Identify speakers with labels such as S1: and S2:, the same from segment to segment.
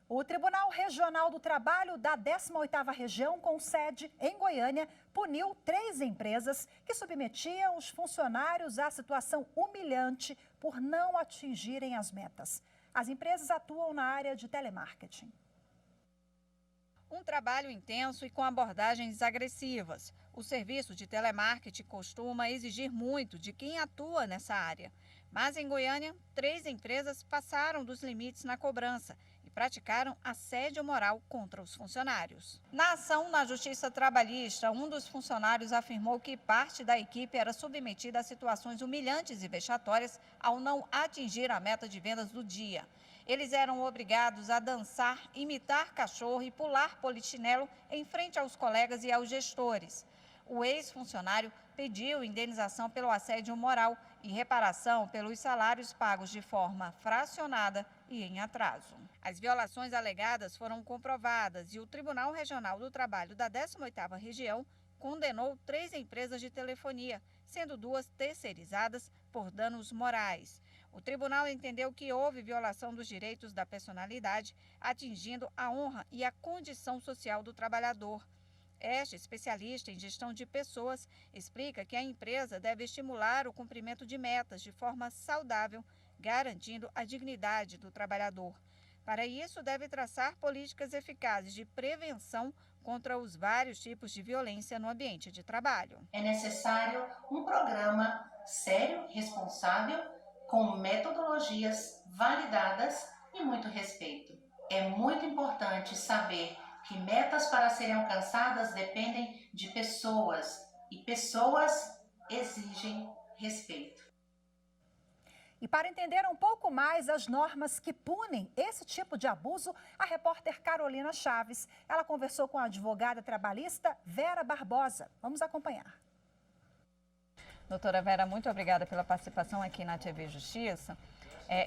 S1: O Tribunal Regional do Trabalho da 18ª Região, com sede em Goiânia, puniu 3 empresas que submetiam os funcionários à situação humilhante por não atingirem as metas. As empresas atuam na área de telemarketing.
S2: Um trabalho intenso e com abordagens agressivas. O serviço de telemarketing costuma exigir muito de quem atua nessa área. Mas em Goiânia, 3 empresas passaram dos limites na cobrança e praticaram assédio moral contra os funcionários. Na ação na Justiça Trabalhista, um dos funcionários afirmou que parte da equipe era submetida a situações humilhantes e vexatórias ao não atingir a meta de vendas do dia. Eles eram obrigados a dançar, imitar cachorro e pular polichinelo em frente aos colegas e aos gestores. O ex-funcionário pediu indenização pelo assédio moral e reparação pelos salários pagos de forma fracionada e em atraso. As violações alegadas foram comprovadas e o Tribunal Regional do Trabalho da 18ª Região condenou 3 empresas de telefonia, sendo 2 terceirizadas por danos morais. O tribunal entendeu que houve violação dos direitos da personalidade, atingindo a honra e a condição social do trabalhador. Este especialista em gestão de pessoas explica que a empresa deve estimular o cumprimento de metas de forma saudável, garantindo a dignidade do trabalhador. Para isso, deve traçar políticas eficazes de prevenção contra os vários tipos de violência no ambiente de trabalho.
S3: É necessário um programa sério, responsável, com metodologias validadas e muito respeito. É muito importante saber que metas para serem alcançadas dependem de pessoas e pessoas exigem respeito.
S1: E para entender um pouco mais as normas que punem esse tipo de abuso, a repórter Carolina Chaves, ela conversou com a advogada trabalhista Vera Barbosa. Vamos acompanhar.
S2: Doutora Vera, muito obrigada pela participação aqui na TV Justiça.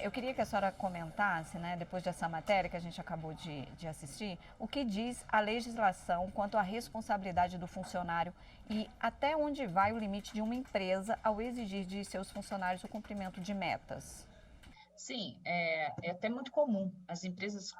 S2: Eu queria que a senhora comentasse, depois dessa matéria que a gente acabou de assistir, o que diz a legislação quanto à responsabilidade do funcionário e até onde vai o limite de uma empresa ao exigir de seus funcionários o cumprimento de metas.
S4: Sim, é até muito comum as empresas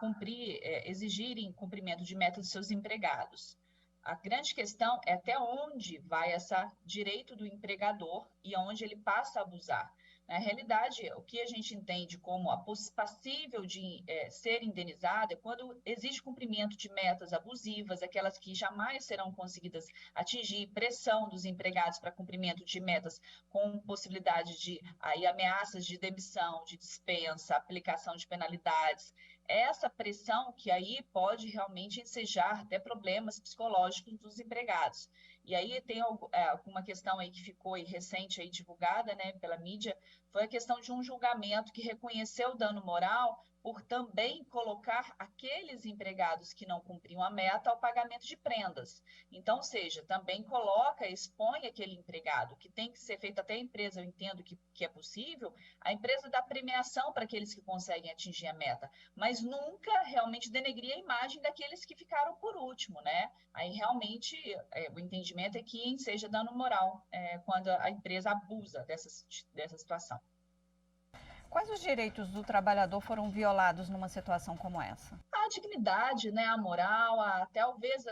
S4: exigirem cumprimento de metas de seus empregados. A grande questão é até onde vai esse direito do empregador e aonde ele passa a abusar. Na realidade, o que a gente entende como passível de ser indenizado é quando existe cumprimento de metas abusivas, aquelas que jamais serão conseguidas atingir, pressão dos empregados para cumprimento de metas com possibilidade de ameaças de demissão, de dispensa, aplicação de penalidades. Essa pressão que aí pode realmente ensejar até problemas psicológicos dos empregados. E aí tem alguma questão aí que ficou recente aí divulgada, pela mídia, foi a questão de um julgamento que reconheceu o dano moral por também colocar aqueles empregados que não cumpriam a meta ao pagamento de prendas. Então, ou seja, também expõe aquele empregado, que tem que ser feito até a empresa, eu entendo que é possível, a empresa dá premiação para aqueles que conseguem atingir a meta, mas nunca realmente denegrir a imagem daqueles que ficaram por último, Aí realmente o entendimento é que seja dano moral quando a empresa abusa dessa situação.
S2: Quais os direitos do trabalhador foram violados numa situação como essa?
S4: A dignidade, a moral, talvez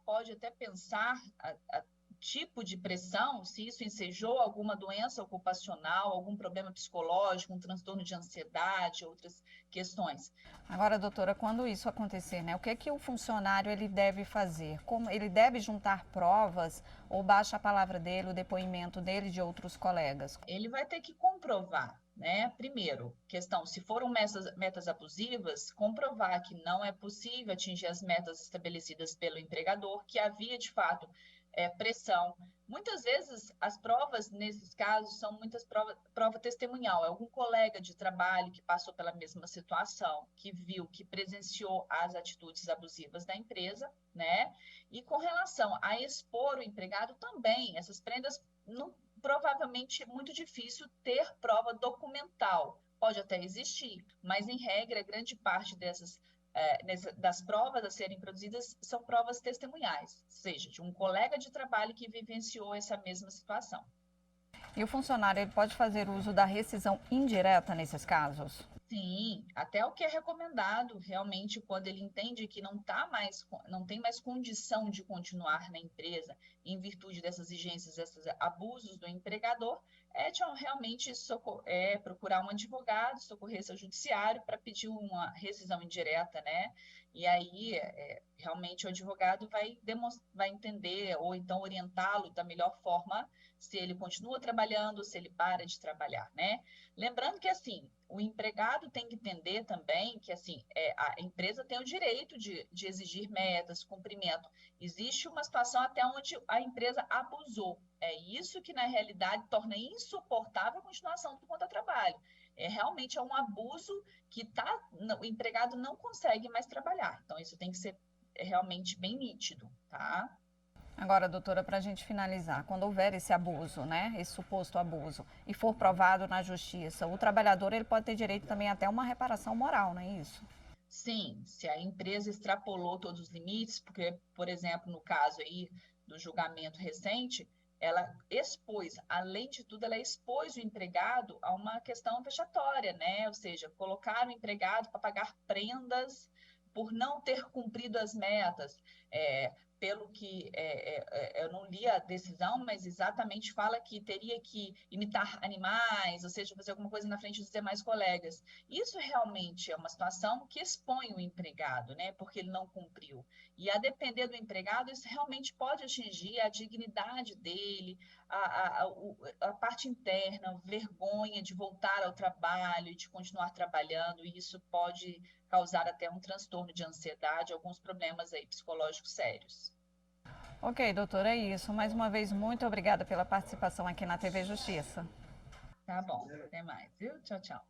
S4: pode até pensar a tipo de pressão, se isso ensejou alguma doença ocupacional, algum problema psicológico, um transtorno de ansiedade, outras questões.
S2: Agora, doutora, quando isso acontecer, o que é que o funcionário ele deve fazer? Como ele deve juntar provas ou baixa a palavra dele, o depoimento dele e de outros colegas?
S4: Ele vai ter que comprovar. Primeiro, se foram metas abusivas, comprovar que não é possível atingir as metas estabelecidas pelo empregador, que havia de fato pressão. Muitas vezes as provas nesses casos são prova testemunhal, é algum colega de trabalho que passou pela mesma situação, que viu, que presenciou as atitudes abusivas da empresa, E com relação a expor o empregado também, essas prendas provavelmente é muito difícil ter prova documental. Pode até existir, mas em regra, grande parte das provas a serem produzidas são provas testemunhais, ou seja, de um colega de trabalho que vivenciou essa mesma situação.
S2: E o funcionário ele pode fazer uso da rescisão indireta nesses casos?
S4: Sim, até o que é recomendado realmente quando ele entende que não tem mais condição de continuar na empresa em virtude dessas exigências, desses abusos do empregador, realmente procurar um advogado, socorrer seu judiciário para pedir uma rescisão indireta, né? E aí realmente o advogado vai entender ou então orientá-lo da melhor forma se ele continua trabalhando, se ele para de trabalhar, né? Lembrando que, assim, o empregado tem que entender também que, assim, a empresa tem o direito de exigir metas, cumprimento. Existe uma situação até onde a empresa abusou. É isso que, na realidade, torna insuportável a continuação do contrato de trabalho. Realmente é um abuso que o empregado não consegue mais trabalhar. Então, isso tem que ser realmente bem nítido, tá?
S2: Agora, doutora, para a gente finalizar, quando houver esse abuso, né, esse suposto abuso, e for provado na justiça, o trabalhador ele pode ter direito também até uma reparação moral, não é isso?
S4: Sim, se a empresa extrapolou todos os limites, porque, por exemplo, no caso aí do julgamento recente, ela expôs, além de tudo, ela expôs o empregado a uma questão vexatória, né? Ou seja, colocar o empregado para pagar prendas por não ter cumprido as metas. Pelo que eu não li a decisão, mas exatamente fala que teria que imitar animais, ou seja, fazer alguma coisa na frente dos demais colegas. Isso realmente é uma situação que expõe o empregado, né? Porque ele não cumpriu. E a depender do empregado, isso realmente pode atingir a dignidade dele, a parte interna, vergonha de voltar ao trabalho, de continuar trabalhando, e isso pode causar até um transtorno de ansiedade, alguns problemas aí psicológicos sérios.
S2: Ok, doutora, é isso. Mais uma vez, muito obrigada pela participação aqui na TV Justiça.
S4: Tá bom, até mais, viu? Tchau, tchau.